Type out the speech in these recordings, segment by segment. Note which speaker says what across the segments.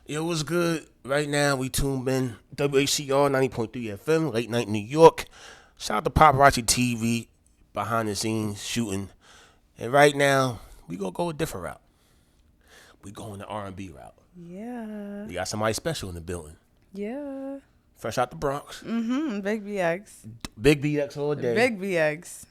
Speaker 1: It was good. Right now, we tuned in Whcr 90.3 FM, late night New York. Shout out to Paparazzi TV, behind the scenes shooting. And right now, we gonna go a different route. We going the R&B route.
Speaker 2: Yeah.
Speaker 1: We got somebody special in the building.
Speaker 2: Yeah.
Speaker 1: Fresh out the Bronx.
Speaker 2: Big BX.
Speaker 1: Big BX all day.
Speaker 2: Big BX.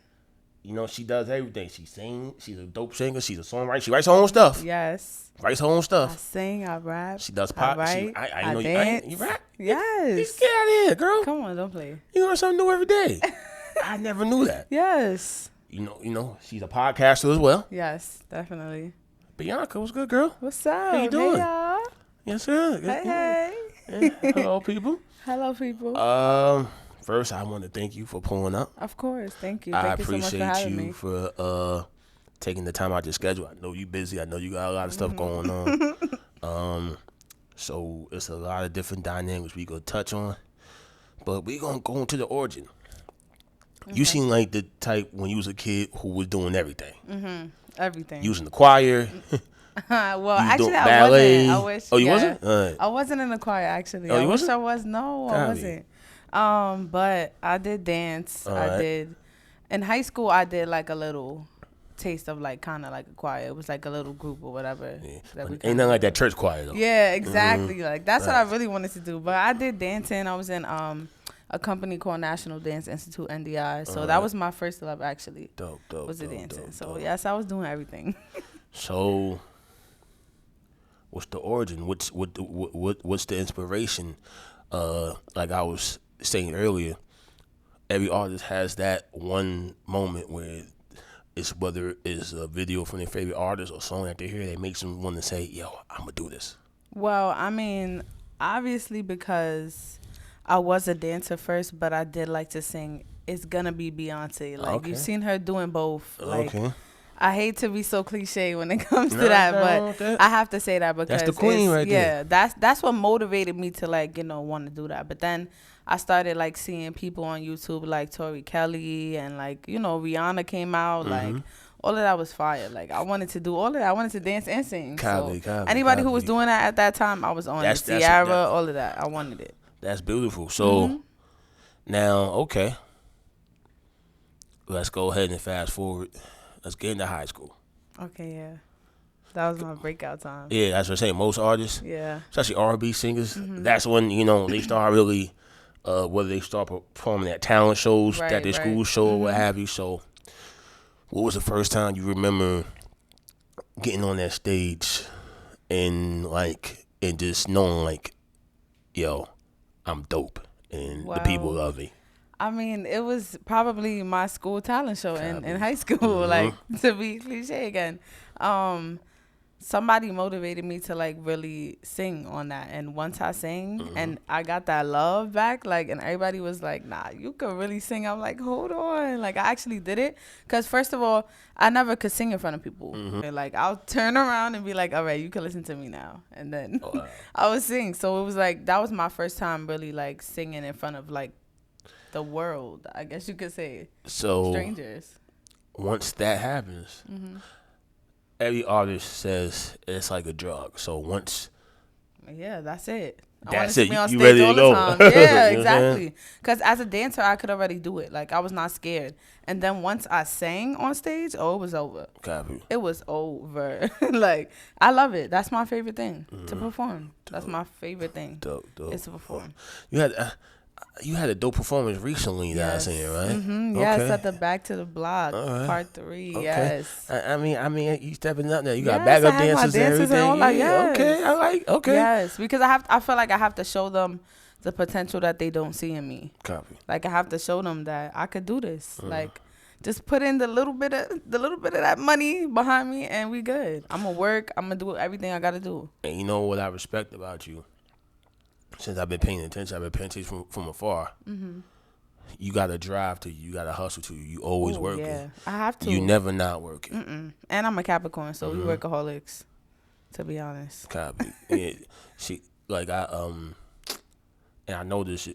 Speaker 1: You know, she does everything. She sings. She's a dope singer. She's a songwriter. She writes her own stuff.
Speaker 2: Yes.
Speaker 1: Writes her own
Speaker 2: I
Speaker 1: stuff.
Speaker 2: sing, I rap.
Speaker 1: She does pop.
Speaker 2: I write,
Speaker 1: I know
Speaker 2: dance.
Speaker 1: you rap?
Speaker 2: Yes.
Speaker 1: Get out of here, girl.
Speaker 2: Come on, don't play.
Speaker 1: You learn something new every day. I never knew that.
Speaker 2: Yes.
Speaker 1: You know, she's a podcaster as well.
Speaker 2: Yes, definitely.
Speaker 1: B.ankha, what's good, girl?
Speaker 2: What's up?
Speaker 1: How you doing?
Speaker 2: Hey, y'all.
Speaker 1: Yes, sir.
Speaker 2: Hey.
Speaker 1: Yeah. Hello, people.
Speaker 2: Hello, people.
Speaker 1: First, I want to thank you for pulling up.
Speaker 2: Of course. Thank you.
Speaker 1: I
Speaker 2: Thank you so much
Speaker 1: appreciate
Speaker 2: for having
Speaker 1: you
Speaker 2: me.
Speaker 1: for taking the time out your schedule. I know you busy. I know you got a lot of stuff going on. So it's a lot of different dynamics we gonna touch on, but we gonna go into the origin. You seem like the type when you was a kid who was doing everything.
Speaker 2: Everything.
Speaker 1: You was in the choir.
Speaker 2: Well,
Speaker 1: You
Speaker 2: actually,
Speaker 1: doing
Speaker 2: I
Speaker 1: ballet.
Speaker 2: wasn't. I wish.
Speaker 1: Oh, you
Speaker 2: yeah.
Speaker 1: wasn't? All right.
Speaker 2: I wasn't in the choir, actually.
Speaker 1: Oh, you
Speaker 2: I wish
Speaker 1: wasn't?
Speaker 2: I was. No, I
Speaker 1: Golly.
Speaker 2: wasn't. But I did dance.
Speaker 1: All
Speaker 2: I
Speaker 1: right.
Speaker 2: did. In high school, I did like a little taste of like kind of like a choir. It was like a little group or whatever.
Speaker 1: Yeah.
Speaker 2: that we
Speaker 1: But
Speaker 2: kinda
Speaker 1: ain't nothing like that church choir though.
Speaker 2: Yeah, exactly. Like that's what I
Speaker 1: Right.
Speaker 2: really wanted to do. But I did dancing. I was in a company called National Dance Institute (NDI). So that was my first love actually.
Speaker 1: Dope.
Speaker 2: Was the
Speaker 1: dope,
Speaker 2: dancing.
Speaker 1: dope,
Speaker 2: So
Speaker 1: dope.
Speaker 2: yes, I was doing everything.
Speaker 1: So, what's the origin? What's the inspiration? Like I was saying earlier, every artist has that one moment where it's whether it's a video from their favorite artist or song that they hear that makes them want to say, "Yo, I'm gonna do this."
Speaker 2: Well, I mean, obviously because I was a dancer first, but I did like to sing. It's gonna be Beyonce. Like
Speaker 1: Okay.
Speaker 2: you've seen her doing both. Like
Speaker 1: Okay.
Speaker 2: I hate to be so cliche when it comes to
Speaker 1: No,
Speaker 2: that,
Speaker 1: no,
Speaker 2: but
Speaker 1: that-
Speaker 2: I have to say that because
Speaker 1: the queen
Speaker 2: it's-
Speaker 1: right
Speaker 2: yeah,
Speaker 1: there.
Speaker 2: that's what motivated me to like want to do that. But then I started like seeing people on YouTube like Tori Kelly and like Rihanna came out like. All of that was fire. Like I wanted to do all of that. I wanted to dance and sing.
Speaker 1: Copy.
Speaker 2: Anybody who was doing that at that time, I was on it. Ciara, all of that. I wanted it.
Speaker 1: That's beautiful. So now, okay, let's go ahead and fast forward. Let's get into high school.
Speaker 2: Okay, yeah. That was my breakout time.
Speaker 1: Yeah, that's what I'm saying. Most artists,
Speaker 2: Yeah.
Speaker 1: especially R&B singers, that's when they start really, whether they start performing at talent shows
Speaker 2: Right,
Speaker 1: that their
Speaker 2: right.
Speaker 1: school show or what have you. So, what was the first time you remember getting on that stage and just knowing like, yo, I'm dope and the people
Speaker 2: Wow.
Speaker 1: love me.
Speaker 2: I mean, it was probably my school talent show in high school. Like, to be cliche again. Somebody motivated me to like really sing on that, and once I sang and I got that love back, like, and everybody was like, nah, you could really sing. I'm like, hold on, like I actually did it, because first of all, I never could sing in front of people. And, like I'll turn around and be like, all right, you can listen to me now, and then I would sing. So it was like that was my first time really like singing in front of like the world, I guess you could say.
Speaker 1: So
Speaker 2: Strangers.
Speaker 1: once that happens, every artist says it's like a drug. So once
Speaker 2: Yeah, that's it. I
Speaker 1: That's
Speaker 2: wanted
Speaker 1: it.
Speaker 2: to be on
Speaker 1: You
Speaker 2: stage
Speaker 1: ready to
Speaker 2: all the
Speaker 1: go.
Speaker 2: time.
Speaker 1: You know
Speaker 2: Yeah,
Speaker 1: what I'm saying?
Speaker 2: exactly. Because as a dancer, I could already do it. Like I was not scared. And then once I sang on stage, it was over.
Speaker 1: copy.
Speaker 2: It was over. Like I love it. That's my favorite thing to perform. That's my favorite thing.
Speaker 1: Dope.
Speaker 2: Is to perform.
Speaker 1: You had a dope performance recently that I
Speaker 2: Yes.
Speaker 1: seen, right?
Speaker 2: Yes,
Speaker 1: Okay.
Speaker 2: at the Back to the Block,
Speaker 1: All right.
Speaker 2: part 3.
Speaker 1: Okay.
Speaker 2: Yes.
Speaker 1: I mean, you stepping up now. You got
Speaker 2: Yes,
Speaker 1: backup
Speaker 2: I have my
Speaker 1: dancers and
Speaker 2: dancers and
Speaker 1: everything.
Speaker 2: all that,
Speaker 1: Yeah, okay,
Speaker 2: yes.
Speaker 1: I like. Okay.
Speaker 2: Yes, because I feel like I have to show them the potential that they don't see in me.
Speaker 1: Copy.
Speaker 2: Like I have to show them that I could do this. Like just put in the little bit of that money behind me and we good. I'm gonna work. I'm gonna do everything I gotta do.
Speaker 1: And you know what I respect about you? Since I've been paying attention, from afar. You got to drive to you. You got to hustle to you. You always
Speaker 2: Ooh,
Speaker 1: working.
Speaker 2: Yeah, I have to.
Speaker 1: You never not working.
Speaker 2: And I'm a Capricorn, so we workaholics. To be honest.
Speaker 1: Copy. Yeah. She like and I know this.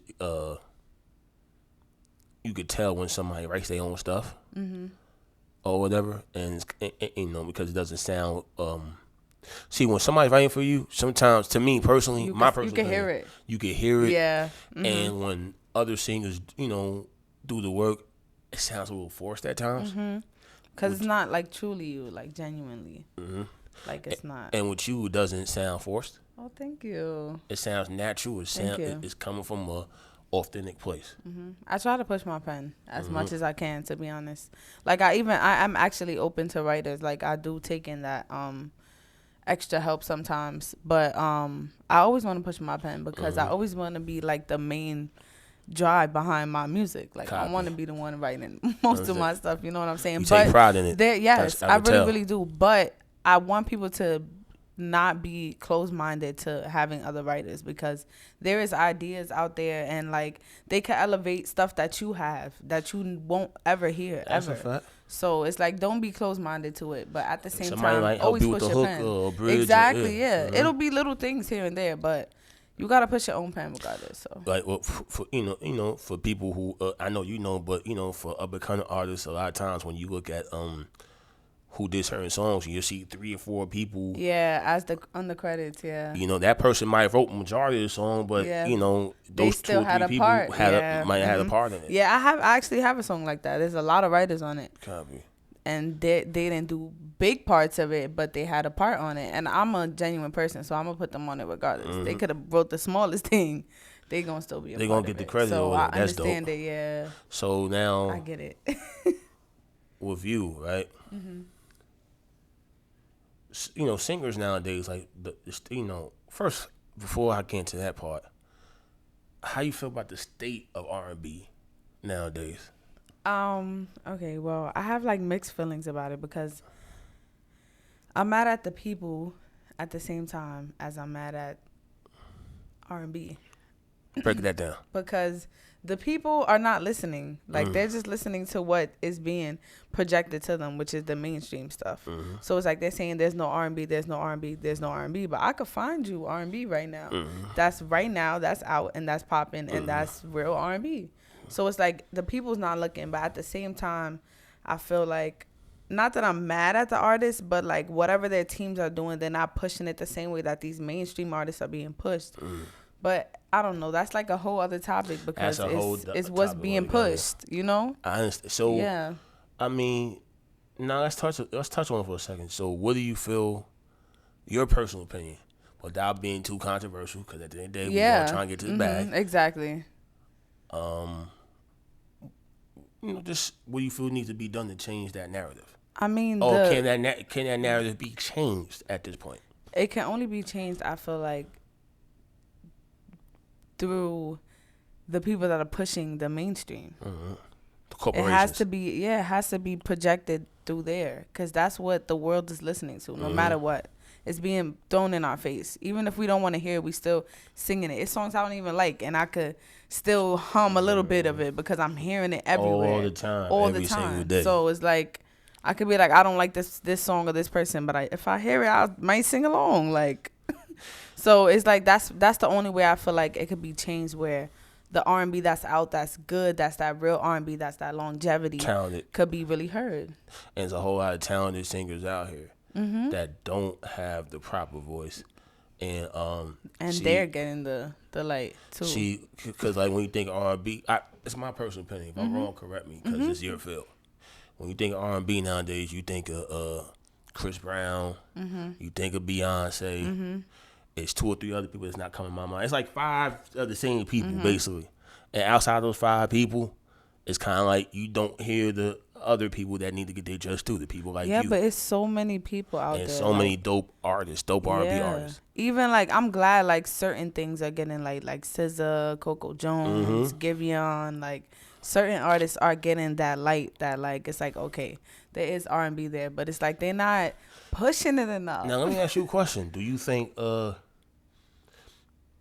Speaker 1: You could tell when somebody writes their own stuff, or whatever, and it's, because it doesn't sound See, when somebody's writing for you, sometimes, to me personally, my personal
Speaker 2: you can hear
Speaker 1: opinion,
Speaker 2: it.
Speaker 1: you can hear it.
Speaker 2: Yeah.
Speaker 1: And when other singers, do the work, it sounds a little forced at times.
Speaker 2: Because it's not like truly you, like genuinely.
Speaker 1: Mm-hmm.
Speaker 2: Like it's not.
Speaker 1: And with you, it doesn't sound forced.
Speaker 2: Oh, thank you.
Speaker 1: It sounds natural.
Speaker 2: Thank you.
Speaker 1: It's coming from a authentic place.
Speaker 2: I try to push my pen as much as I can, to be honest. Like I'm actually open to writers. Like I do take in that extra help sometimes, but I always want to push my pen because I always want to be like the main drive behind my music. Like I want to be the one writing most of my stuff. You know what I'm saying?
Speaker 1: You take pride in it.
Speaker 2: Yes, I really do. But I want people to not be closed-minded to having other writers, because there is ideas out there, and like they can elevate stuff that you have that you won't ever hear.
Speaker 1: That's
Speaker 2: ever.
Speaker 1: a fact.
Speaker 2: So it's like, don't be closed-minded to it, but at the same
Speaker 1: Somebody
Speaker 2: time,
Speaker 1: might help
Speaker 2: always
Speaker 1: you
Speaker 2: push
Speaker 1: with the
Speaker 2: your
Speaker 1: hook
Speaker 2: pen.
Speaker 1: or a bridge.
Speaker 2: Exactly, yeah. It'll be little things here and there, but you gotta push your own pen regardless. So
Speaker 1: like, well, for for people who I know but for up and coming artists, a lot of times when you look at who did certain songs, you see 3 or 4 people.
Speaker 2: Yeah, as on the credits, yeah.
Speaker 1: That person might have wrote the majority of the song, but those 2 or 3 people might have had a part in it.
Speaker 2: Yeah, I actually have a song like that. There's a lot of writers on it.
Speaker 1: Copy.
Speaker 2: And they didn't do big parts of it, but they had a part on it. And I'm a genuine person, so I'm gonna put them on it regardless. They could have wrote the smallest thing. They gonna still be a part of it.
Speaker 1: They gonna get the credit.
Speaker 2: So I
Speaker 1: That's
Speaker 2: understand
Speaker 1: dope.
Speaker 2: it, yeah.
Speaker 1: So now
Speaker 2: I get it.
Speaker 1: with you, right? Singers nowadays, like first, before I get into that part, how you feel about the state of R&B nowadays?
Speaker 2: Okay, well, I have like mixed feelings about it, because I'm mad at the people at the same time as I'm mad at R&B.
Speaker 1: Break that down.
Speaker 2: Because the people are not listening. Like they're just listening to what is being projected to them, which is the mainstream stuff. So it's like they're saying there's no R&B, there's no R&B, there's no R&B, but I could find you R&B right now. That's right now, that's out and that's popping and that's real R&B. So it's like the people's not looking, but at the same time, I feel like, not that I'm mad at the artists, but like whatever their teams are doing, they're not pushing it the same way that these mainstream artists are being pushed. But I don't know. That's like a whole other topic, because it's what's being pushed,
Speaker 1: I understand. So
Speaker 2: yeah.
Speaker 1: I mean, now let's touch on it for a second. So what do you feel, your personal opinion, without being too controversial, because at the end of the day, we're all trying to get to the bag.
Speaker 2: Exactly.
Speaker 1: Just what do you feel needs to be done to change that narrative?
Speaker 2: I mean,
Speaker 1: can that narrative be changed at this point?
Speaker 2: It can only be changed, I feel like, through the people that are pushing the mainstream.
Speaker 1: The corporations.
Speaker 2: It has to be projected through there, because that's what the world is listening to, no matter what. It's being thrown in our face. Even if we don't want to hear it, we still singing it. It's songs I don't even like, and I could still hum a little bit of it because I'm hearing it everywhere.
Speaker 1: All the time.
Speaker 2: Every single day. So it's like, I could be like, I don't like this song or this person, but if I hear it, I might sing along. Like, so it's like, that's the only way I feel like it could be changed, where the R&B that's out, that's good, that's that real R&B, that's that longevity,
Speaker 1: talented,
Speaker 2: could be really heard.
Speaker 1: And there's a whole lot of talented singers out here that don't have the proper voice, and
Speaker 2: they're getting the light too.
Speaker 1: Because like when you think R&B, it's my personal opinion. If I'm wrong, correct me, because it's your field. When you think of R&B nowadays, you think of Chris Brown, you think of Beyonce. It's 2 or 3 other people that's not coming to my mind. It's like 5 of the same people basically, and outside those 5 people, it's kind of like you don't hear the other people that need to get their just due. The people like you.
Speaker 2: Yeah, but it's so many people out there.
Speaker 1: And so many dope artists, dope R&B artists.
Speaker 2: Even like, I'm glad like certain things are getting like SZA, Coco Jones, Giveon, like certain artists are getting that light, that like, it's like, okay, there is R&B there, but it's like they're not pushing it enough.
Speaker 1: Now let me ask you a question. Do you think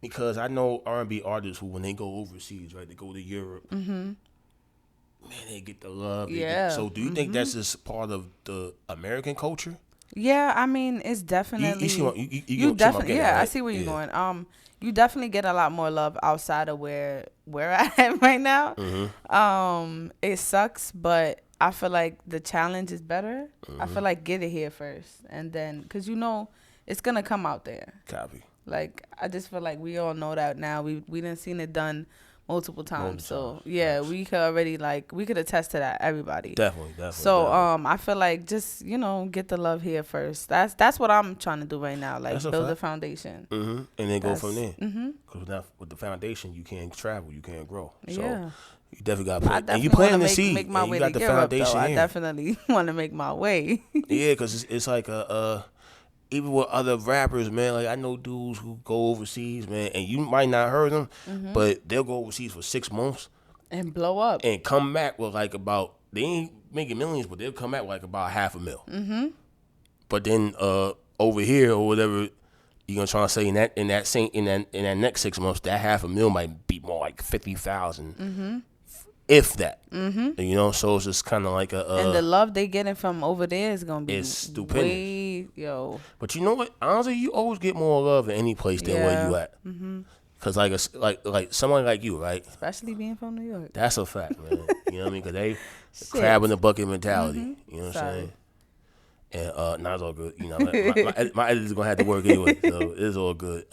Speaker 1: because I know R&B artists who, when they go overseas, right, they go to Europe, man, they get the love. So do you think that's just part of the American culture?
Speaker 2: Yeah, I mean, it's definitely.
Speaker 1: You definitely.
Speaker 2: Yeah, I see where you're going. You definitely get a lot more love outside of where I am right now. It sucks, but I feel like the challenge is better. I feel like get it here first, and then, because it's gonna come out there.
Speaker 1: Copy.
Speaker 2: Like, I just feel like we all know that now. We done seen it done multiple times. So yeah,
Speaker 1: Facts.
Speaker 2: we could already, like, we could attest to that, everybody.
Speaker 1: Definitely.
Speaker 2: So I feel like just, you know, get the love here first. That's what I'm trying to do right now. Like, build a foundation.
Speaker 1: And then go from there.
Speaker 2: Mm-hmm.
Speaker 1: Because with the foundation, you can't travel, you can't grow. So
Speaker 2: Yeah.
Speaker 1: you definitely got to put.
Speaker 2: And
Speaker 1: you planting the seed.
Speaker 2: Make my way
Speaker 1: you got
Speaker 2: to
Speaker 1: the
Speaker 2: Europe,
Speaker 1: foundation.
Speaker 2: though. I definitely want to make my way.
Speaker 1: Yeah, because it's like even with other rappers, man, like I know dudes who go overseas, man, and you might not heard them, but they'll go overseas for 6 months
Speaker 2: and blow up
Speaker 1: and come back with like about, they ain't making millions, but they'll come back with like about $500,000. Mm-hmm. But then over here or whatever, you're gonna try to say in that next 6 months, that $500,000 might be more like 50,000. If that, you know, so it's just kind of like
Speaker 2: and the love they getting from over there is gonna be
Speaker 1: stupendous. But you know what? Honestly, you always get more love in any place than where you at. Cause like someone like you, right?
Speaker 2: Especially being from New York.
Speaker 1: That's a fact, man. You know what I mean? Cause they crab in the bucket mentality. You know what I'm saying? And nah, it's all good. You know, my editor's gonna have to work anyway, so it's all good.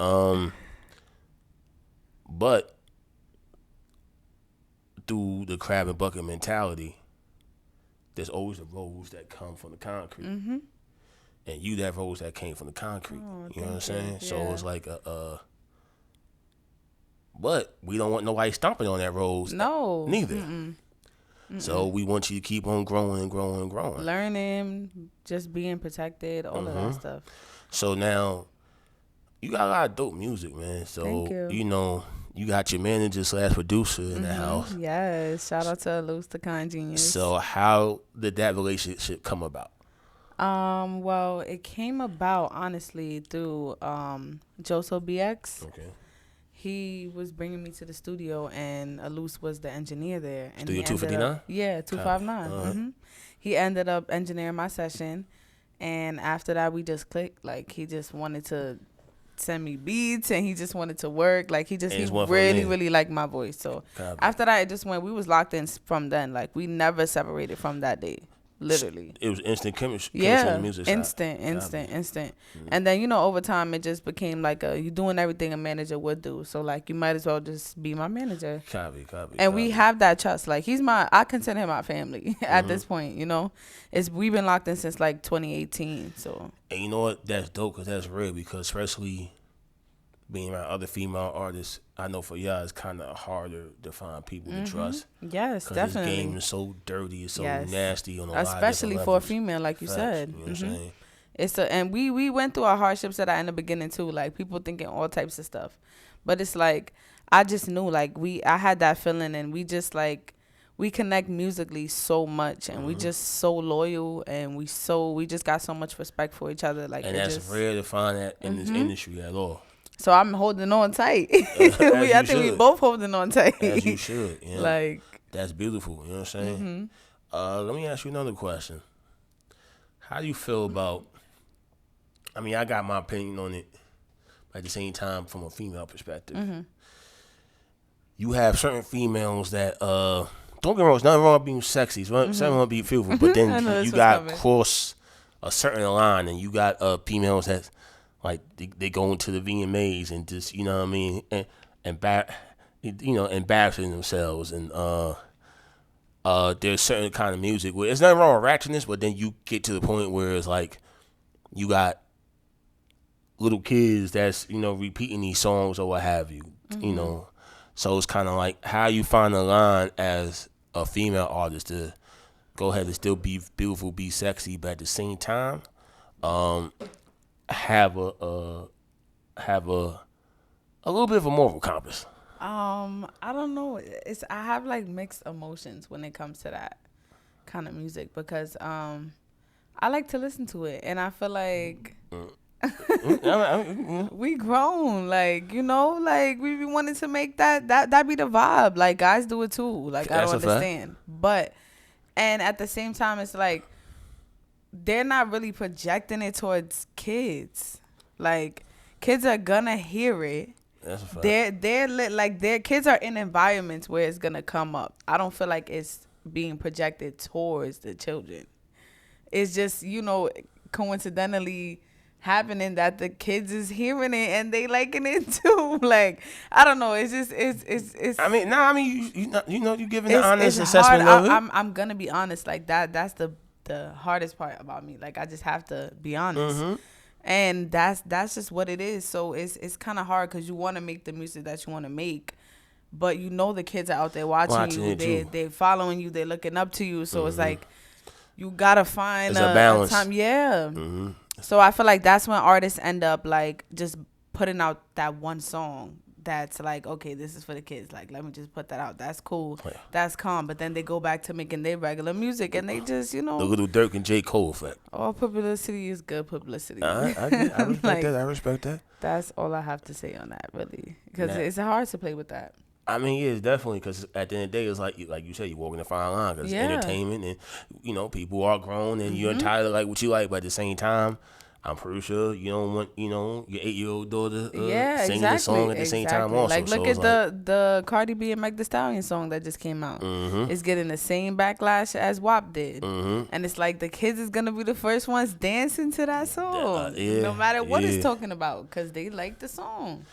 Speaker 1: But through the crab and bucket mentality, there's always the rose that come from the concrete, and you that rose that came from the concrete. You know what I'm saying? Yeah. So it's like but we don't want nobody stomping on that rose.
Speaker 2: No,
Speaker 1: neither. So we want you to keep on growing and growing and growing,
Speaker 2: learning, just being protected, all of that stuff.
Speaker 1: So now you got a lot of dope music, man. So you know. You got your manager / producer in the house.
Speaker 2: Yes. Shout out to Luz the Kind Genius.
Speaker 1: So how did that relationship come about?
Speaker 2: Well, it came about, honestly, through Joso BX.
Speaker 1: Okay.
Speaker 2: He was bringing me to the studio, and Luz was the engineer there. And
Speaker 1: Studio 259?
Speaker 2: Yeah, 259. He ended up engineering my session, and after that, we just clicked. Like, he just wanted to send me beats, and he just wanted to work. Like, he really liked my voice. So after that, it just went. We was locked in from then. Like, we never separated from that day. Literally,
Speaker 1: it was instant chemistry.
Speaker 2: Yeah,
Speaker 1: on the music
Speaker 2: instant. And then, you know, over time, it just became like you doing everything a manager would do. So like, you might as well just be my manager.
Speaker 1: Copy.
Speaker 2: And we have that trust. Like, I consider him my family at this point. You know, we've been locked in since like 2018. So.
Speaker 1: And you know what? That's dope, because that's real. Because especially being around other female artists, I know for y'all it's kind of harder to find people to trust.
Speaker 2: Yes, definitely.
Speaker 1: This game is so dirty, it's so nasty on a lot of
Speaker 2: especially for a female, like you said.
Speaker 1: You know what I'm saying?
Speaker 2: And we went through our hardships at that in the beginning too. Like, people thinking all types of stuff, but it's like, I just knew, like, I had that feeling, and we just like, we connect musically so much, and we just so loyal, and we just got so much respect for each other. Like,
Speaker 1: and that's rare to find that in this industry at all.
Speaker 2: So I'm holding on tight. I think we both holding on tight.
Speaker 1: As you should. You know?
Speaker 2: Like,
Speaker 1: that's beautiful. You know what I'm saying? Let me ask you another question. How do you feel about? I mean, I got my opinion on it. But at the same time, from a female perspective, you have certain females that don't get me wrong. There's nothing wrong with being sexy. Something wrong with being beautiful. But then you got cross a certain line, and you got females that. Like, they go into the VMAs and just, you know what I mean, and embarrassing themselves. And there's certain kind of music where there's nothing wrong with ratchetness, but then you get to the point where it's like you got little kids that's, you know, repeating these songs or what have you, you know. So it's kind of like how you find a line as a female artist to go ahead and still be beautiful, be sexy, but at the same time, have a little bit of a moral compass.
Speaker 2: I don't know. I have like mixed emotions when it comes to that kind of music, because I like to listen to it, and I feel like we grown, like, you know, like we be wanting to make that be the vibe. Like, guys do it too. Like, I don't understand, but and at the same time, it's like, they're not really projecting it towards kids. Like, kids are gonna hear it.
Speaker 1: That's a fact.
Speaker 2: Their kids are in environments where it's gonna come up. I don't feel like it's being projected towards the children. It's just, you know, coincidentally, happening that the kids is hearing it and they liking it too. Like, I don't know. It's just it's.
Speaker 1: I mean, nah. I mean, you giving the
Speaker 2: It's
Speaker 1: honest
Speaker 2: hard.
Speaker 1: assessment of it.
Speaker 2: I'm gonna be honest. Like that's the hardest part about me. Like I just have to be honest.
Speaker 1: Mm-hmm.
Speaker 2: And that's just what it is. So it's kind of hard because you want to make the music that you want to make, but you know the kids are out there watching you. They following you. They're looking up to you. So it's like you gotta find
Speaker 1: a balance.
Speaker 2: time. Yeah.
Speaker 1: Mm-hmm.
Speaker 2: So I feel like that's when artists end up like just putting out that one song that's like, okay, this is for the kids. Like, let me just put that out. That's cool. Yeah. That's calm. But then they go back to making their regular music and they just, the
Speaker 1: little Dirk and J. Cole effect.
Speaker 2: All publicity is good publicity.
Speaker 1: I respect
Speaker 2: like,
Speaker 1: that. I respect that.
Speaker 2: That's all I have to say on that, really. Because it's hard to play with that.
Speaker 1: I mean, yeah, it's definitely, because at the end of the day, it's like you said, you're walking the fine line, because it's entertainment, and, people are grown, and you're entitled to like what you like, but at the same time, I'm pretty sure you don't want, your 8-year-old daughter singing the song at the same time also.
Speaker 2: Like, look at the Cardi B and Meg Thee Stallion song that just came out.
Speaker 1: Mm-hmm.
Speaker 2: It's getting the same backlash as WAP did.
Speaker 1: Mm-hmm.
Speaker 2: And it's like the kids is going to be the first ones dancing to that song. No matter what it's talking about, because they like the song.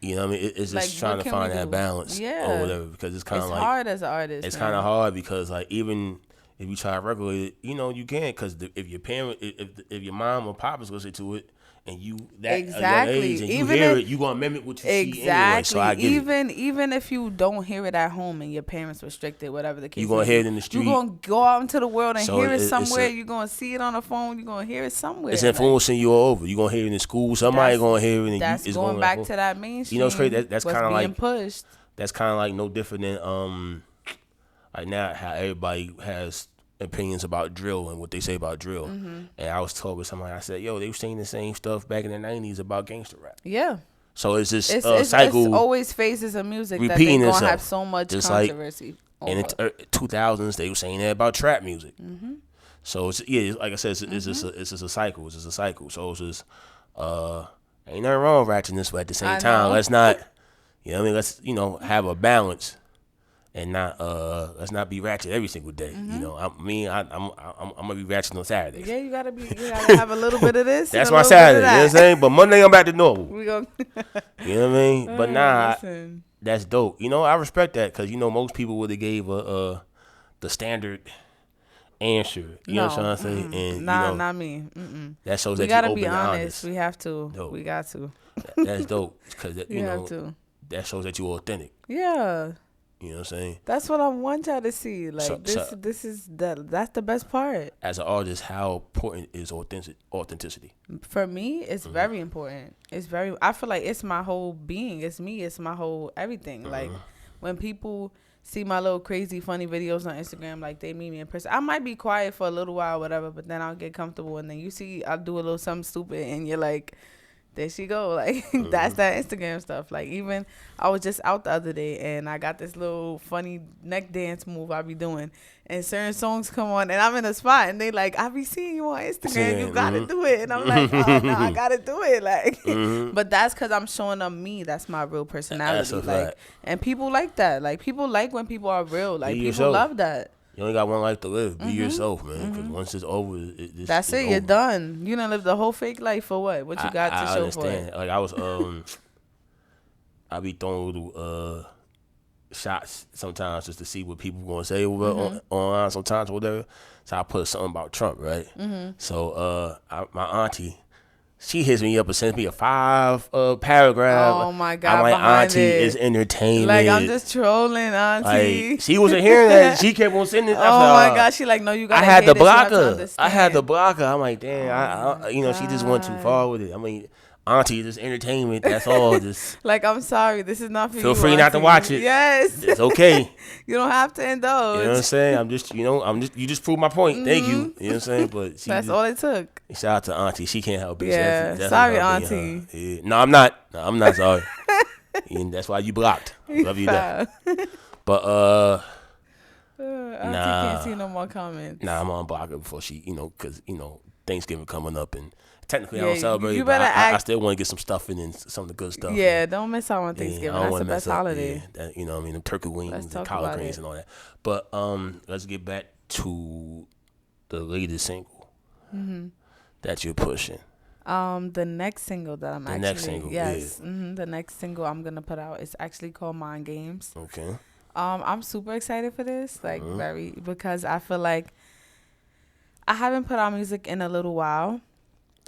Speaker 1: You know what I mean? It's just like, trying to find that balance or whatever, because it's kind of like...
Speaker 2: It's hard as an artist.
Speaker 1: It's kind of hard because, like, even... If you try to regulate it, you can't, because if your parent, if your mom or pop is listening to it, and you at that age and you hear it, you gonna mimic what you see anyway. So I get
Speaker 2: even if you don't hear it at home and your parents restricted, whatever the case,
Speaker 1: you gonna hear it in the street.
Speaker 2: You gonna go out into the world and hear it somewhere. You gonna see it on the phone. You gonna hear it somewhere.
Speaker 1: It's influencing you all over. You gonna hear it in school. Somebody gonna hear it. And
Speaker 2: that's
Speaker 1: it's
Speaker 2: going back to that mainstream.
Speaker 1: It's crazy. That's kind of like
Speaker 2: pushed.
Speaker 1: That's kind of like no different than like now how everybody has opinions about drill and what they say about drill. Mm-hmm. And I was talking with somebody, I said, yo, they were saying the same stuff back in the 90s about gangster rap.
Speaker 2: Yeah.
Speaker 1: So it's just cycle.
Speaker 2: It's always phases of music
Speaker 1: repeating
Speaker 2: that they're going to
Speaker 1: itself.
Speaker 2: have so much
Speaker 1: just
Speaker 2: controversy.
Speaker 1: Like in the 2000s, they were saying that about trap music. Mm-hmm. So it's, like I said, it's just a cycle. It's just a cycle. So it's just, ain't nothing wrong with ratcheting this, but at the same time, let's not, let's, have a balance. And not let's not be ratchet every single day. Mm-hmm. I'm gonna be ratchet on Saturdays.
Speaker 2: Yeah, you gotta have a little bit of this.
Speaker 1: That's my Saturday. You know what I'm saying? But Monday I'm back to normal.
Speaker 2: We gonna
Speaker 1: you know what I mean? But that's dope. I respect that, because most people would have gave the standard answer. You know what I'm saying? And
Speaker 2: not me. Mm-mm.
Speaker 1: That shows
Speaker 2: we
Speaker 1: that
Speaker 2: gotta
Speaker 1: you
Speaker 2: be
Speaker 1: open
Speaker 2: honest.
Speaker 1: and honest.
Speaker 2: We have to.
Speaker 1: Dope.
Speaker 2: We got to.
Speaker 1: That's dope, because
Speaker 2: have to.
Speaker 1: That shows that you're authentic.
Speaker 2: Yeah.
Speaker 1: You know what I'm saying?
Speaker 2: That's what I want y'all to see. Like, this is that's the best part.
Speaker 1: As an artist, how important is authenticity?
Speaker 2: For me, it's very important. I feel like it's my whole being. It's me. It's my whole everything. Like, when people see my little crazy funny videos on Instagram, like, they meet me in person, I might be quiet for a little while, whatever, but then I'll get comfortable, and then you see I'll do a little something stupid, and you're like, there she go. Like, that's that Instagram stuff. Like, even I was just out the other day and I got this little funny neck dance move I be doing, and certain songs come on and I'm in a spot and they like, I be seeing you on Instagram, you gotta do it. And I'm like, oh no, I gotta do it. Like, but that's because I'm showing up me. That's my real personality. Like, and people like that. Like, people like when people are real. Like, people love that.
Speaker 1: You only got one life to live. Be yourself, man. Because once it's over,
Speaker 2: that's it. You're done. You done lived the whole fake life for what? What you got to show
Speaker 1: understand.
Speaker 2: for it?
Speaker 1: Like, I was, I be throwing little shots sometimes just to see what people gonna say online sometimes or whatever. So I put something about Trump, right? Mm-hmm. So my auntie, she hits me up and sends me a 5 paragraph.
Speaker 2: Oh my God!
Speaker 1: I'm like, auntie, it's entertainment.
Speaker 2: Like, I'm just trolling, auntie.
Speaker 1: Like, she wasn't hearing that. She kept on sending it.
Speaker 2: Oh my God! She like, no, you got.
Speaker 1: I had to block her. I'm like, damn. She just went too far with it. I mean, auntie, this entertainment. That's all. Just
Speaker 2: like, I'm sorry, this is not for you.
Speaker 1: Feel free not to watch it.
Speaker 2: Yes,
Speaker 1: it's okay.
Speaker 2: You don't have to indulge.
Speaker 1: You know what I'm saying? You just proved my point. Thank you. You know what I'm saying? But
Speaker 2: that's all it took.
Speaker 1: Shout out to auntie. She can't help it.
Speaker 2: Yeah, sorry, auntie.
Speaker 1: Yeah. No, I'm not. I'm not sorry. And that's why you blocked. Love you that. But
Speaker 2: auntie can't see no more comments.
Speaker 1: Nah, I'm gonna block her before she, because Thanksgiving coming up, and technically I don't celebrate.
Speaker 2: You
Speaker 1: but
Speaker 2: better
Speaker 1: I still want to get some stuff in and some of the good stuff.
Speaker 2: Yeah, don't miss out on Thanksgiving. That's the best holiday.
Speaker 1: Yeah, them turkey wings and collard greens and all that. But let's get back to the latest single that you're pushing.
Speaker 2: The next single that I'm
Speaker 1: The
Speaker 2: actually
Speaker 1: next single,
Speaker 2: yes, the next single I'm gonna put out is actually called Mind Games.
Speaker 1: Okay.
Speaker 2: I'm super excited for this, like
Speaker 1: Mhm.
Speaker 2: very, because I feel like I haven't put out music in a little while.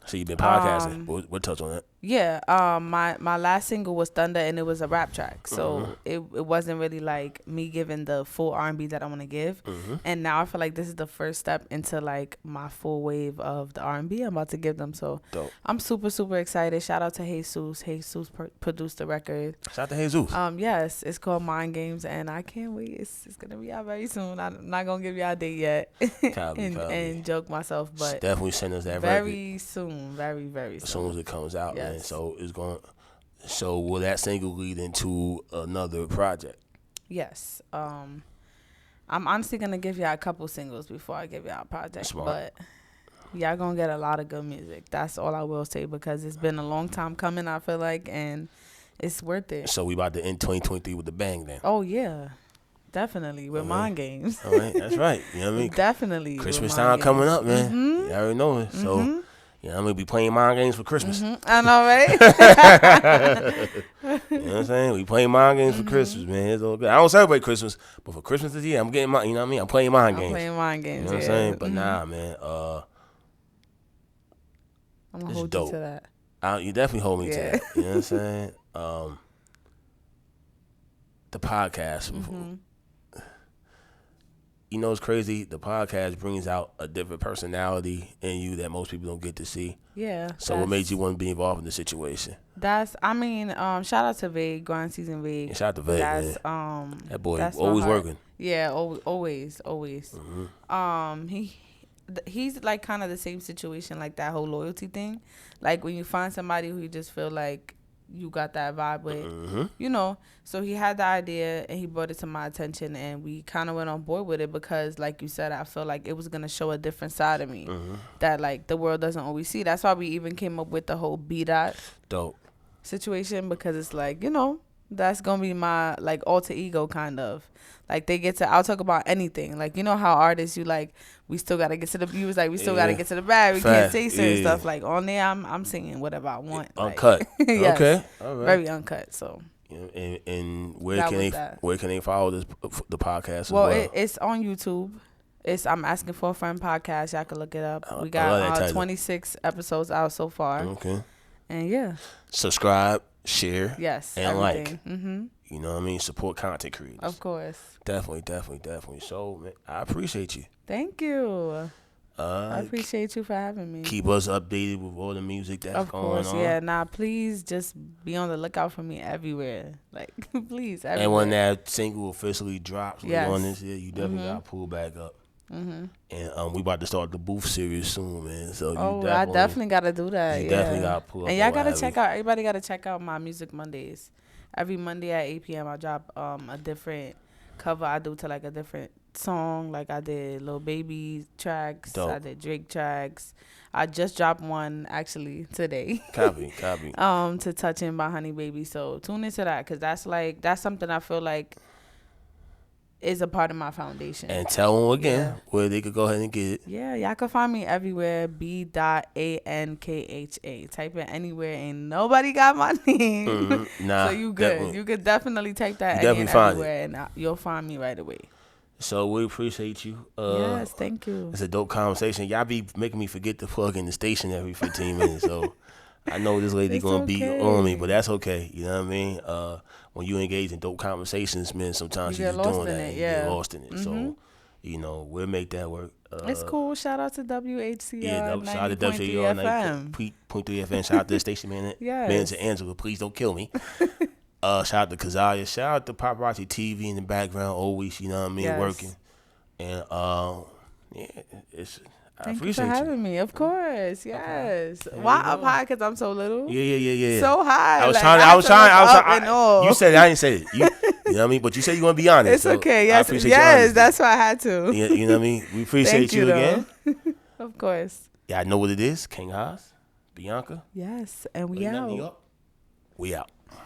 Speaker 1: So you've been podcasting. We'll touch on that.
Speaker 2: Yeah, my last single was Thunder, and it was a rap track,
Speaker 1: Mm-hmm.
Speaker 2: so it wasn't really like me giving the full R&B that I want to give.
Speaker 1: Mm-hmm.
Speaker 2: And now I feel like this is the first step into like my full wave of the R&B I'm about to give them. So
Speaker 1: Dope.
Speaker 2: I'm super excited. Shout out to Jesus. Jesus produced the record.
Speaker 1: Shout out to Jesus.
Speaker 2: Yes, it's called Mind Games, and I can't wait. It's gonna be out very soon. I'm not gonna give y'all a date yet,
Speaker 1: Copy.
Speaker 2: and joke myself, but
Speaker 1: definitely send us that record
Speaker 2: very soon, very soon.
Speaker 1: as soon as it comes out,
Speaker 2: Yes.
Speaker 1: man. So it's going. So will that single lead into another project?
Speaker 2: Yes. I'm honestly gonna give y'all a couple singles before I give y'all a project.
Speaker 1: Smart.
Speaker 2: But y'all gonna get a lot of good music. That's all I will say, because it's been a long time coming, I feel like, and it's worth it.
Speaker 1: So we about to end 2023 with the bang then.
Speaker 2: Oh yeah. Definitely with Mind Games.
Speaker 1: All right, that's right. You know what I mean?
Speaker 2: Definitely.
Speaker 1: Christmas time coming up, man. You already know it. So, you know, I'm gonna be playing Mind Games for Christmas.
Speaker 2: I know, right?
Speaker 1: You know what I'm saying? We playing Mind Games for Christmas, man. It's all good. I don't celebrate Christmas, but for Christmas this year, I'm getting my, you know what I mean? I'm playing Mind Games.
Speaker 2: Playing Mind Games.
Speaker 1: You know what I'm saying? But nah, man.
Speaker 2: I'm gonna
Speaker 1: it's
Speaker 2: hold
Speaker 1: dope.
Speaker 2: you to that.
Speaker 1: You definitely hold me to
Speaker 2: Yeah.
Speaker 1: that. You know what I'm saying? The podcast. You know, it's crazy. The podcast brings out a different personality in you that most people don't get to see.
Speaker 2: Yeah.
Speaker 1: So what made you want to be involved in the situation?
Speaker 2: Shout out to Vague, Grind Season Vague.
Speaker 1: And shout out to Vague,
Speaker 2: That's
Speaker 1: man. That boy
Speaker 2: that's
Speaker 1: always
Speaker 2: my heart.
Speaker 1: working.
Speaker 2: Yeah, always. He's like kind of the same situation, like that whole loyalty thing. Like when you find somebody who you just feel like you got that vibe with, you know. So he had the idea and he brought it to my attention, and we kind of went on board with it because, like you said, I feel like it was gonna show a different side of me that like the world doesn't always see. That's why we even came up with the whole B.ankha
Speaker 1: Dope
Speaker 2: situation, because it's like, you know, that's gonna be my like alter ego kind of. Like I'll talk about anything. Like, you know how artists, you like, we still gotta get to the views, like we still gotta get to the bag. We can't say certain stuff. Like on there, I'm singing whatever I want.
Speaker 1: Uncut.
Speaker 2: Like, yes,
Speaker 1: okay. All right.
Speaker 2: very uncut. So.
Speaker 1: And where can they follow the podcast?
Speaker 2: Well, it's on YouTube. I'm Asking for a Friend podcast. Y'all can look it up. We got 26 episodes out so far.
Speaker 1: Okay.
Speaker 2: And yeah.
Speaker 1: Subscribe, share,
Speaker 2: yes,
Speaker 1: and
Speaker 2: everything.
Speaker 1: like. You know what I mean? Support content creators.
Speaker 2: Of course.
Speaker 1: Definitely. So, man, I appreciate you.
Speaker 2: Thank you. I appreciate you for having me.
Speaker 1: Keep us updated with all the music that's going on. Of course,
Speaker 2: yeah. Nah, please just be on the lookout for me everywhere. Like, please, everywhere.
Speaker 1: And when that single officially drops later on this year, you definitely got to pull back up. And we about to start the booth series soon, man. So
Speaker 2: I definitely got to do that.
Speaker 1: Definitely got to pull up.
Speaker 2: And y'all got to check out, everybody got to check out my Music Mondays. Every Monday at 8 p.m. I drop a different cover I do to like a different song. Like I did Lil Baby tracks.
Speaker 1: Dope.
Speaker 2: I did Drake tracks. I just dropped one actually today.
Speaker 1: Copy.
Speaker 2: To Touching by Honey Baby. So tune into that, because that's something I feel like is a part of my foundation.
Speaker 1: And tell them again where they could go ahead and get it.
Speaker 2: Yeah, y'all can find me everywhere. B.ankha. Type it anywhere. Ain't nobody got my name.
Speaker 1: Nah,
Speaker 2: so you good.
Speaker 1: definitely.
Speaker 2: You could definitely type that
Speaker 1: You
Speaker 2: again everywhere, and you'll find me right away.
Speaker 1: So we appreciate you.
Speaker 2: Yes, thank you.
Speaker 1: It's a dope conversation. Y'all be making me forget to plug in the station every 15 minutes. So I know this lady gonna be on me, but that's okay. You know what I mean? When you engage in dope conversations, man, sometimes you just doing that. You get lost in it. So, you know, we'll make that work.
Speaker 2: It's cool. Shout out to WHCR.
Speaker 1: Yeah, shout out to WHCR 90.3 FM. Shout out to the station man. Manager Angela, please don't kill me. Shout out to Kazalia. Shout out to Paparazzi TV in the background, always, you know what I mean, working. And
Speaker 2: Thank you for having me. Of course, yes. Why up high? Because I'm so little.
Speaker 1: Yeah.
Speaker 2: So high.
Speaker 1: I was trying. You said it. I didn't say it. You know what I mean? But you said you want to be honest.
Speaker 2: It's okay. Yes, that's why I had to.
Speaker 1: You know what I mean? We appreciate you again.
Speaker 2: Of course.
Speaker 1: Yeah, I know what it is. King Haas, B.ankha.
Speaker 2: Yes, and we out.
Speaker 1: We out.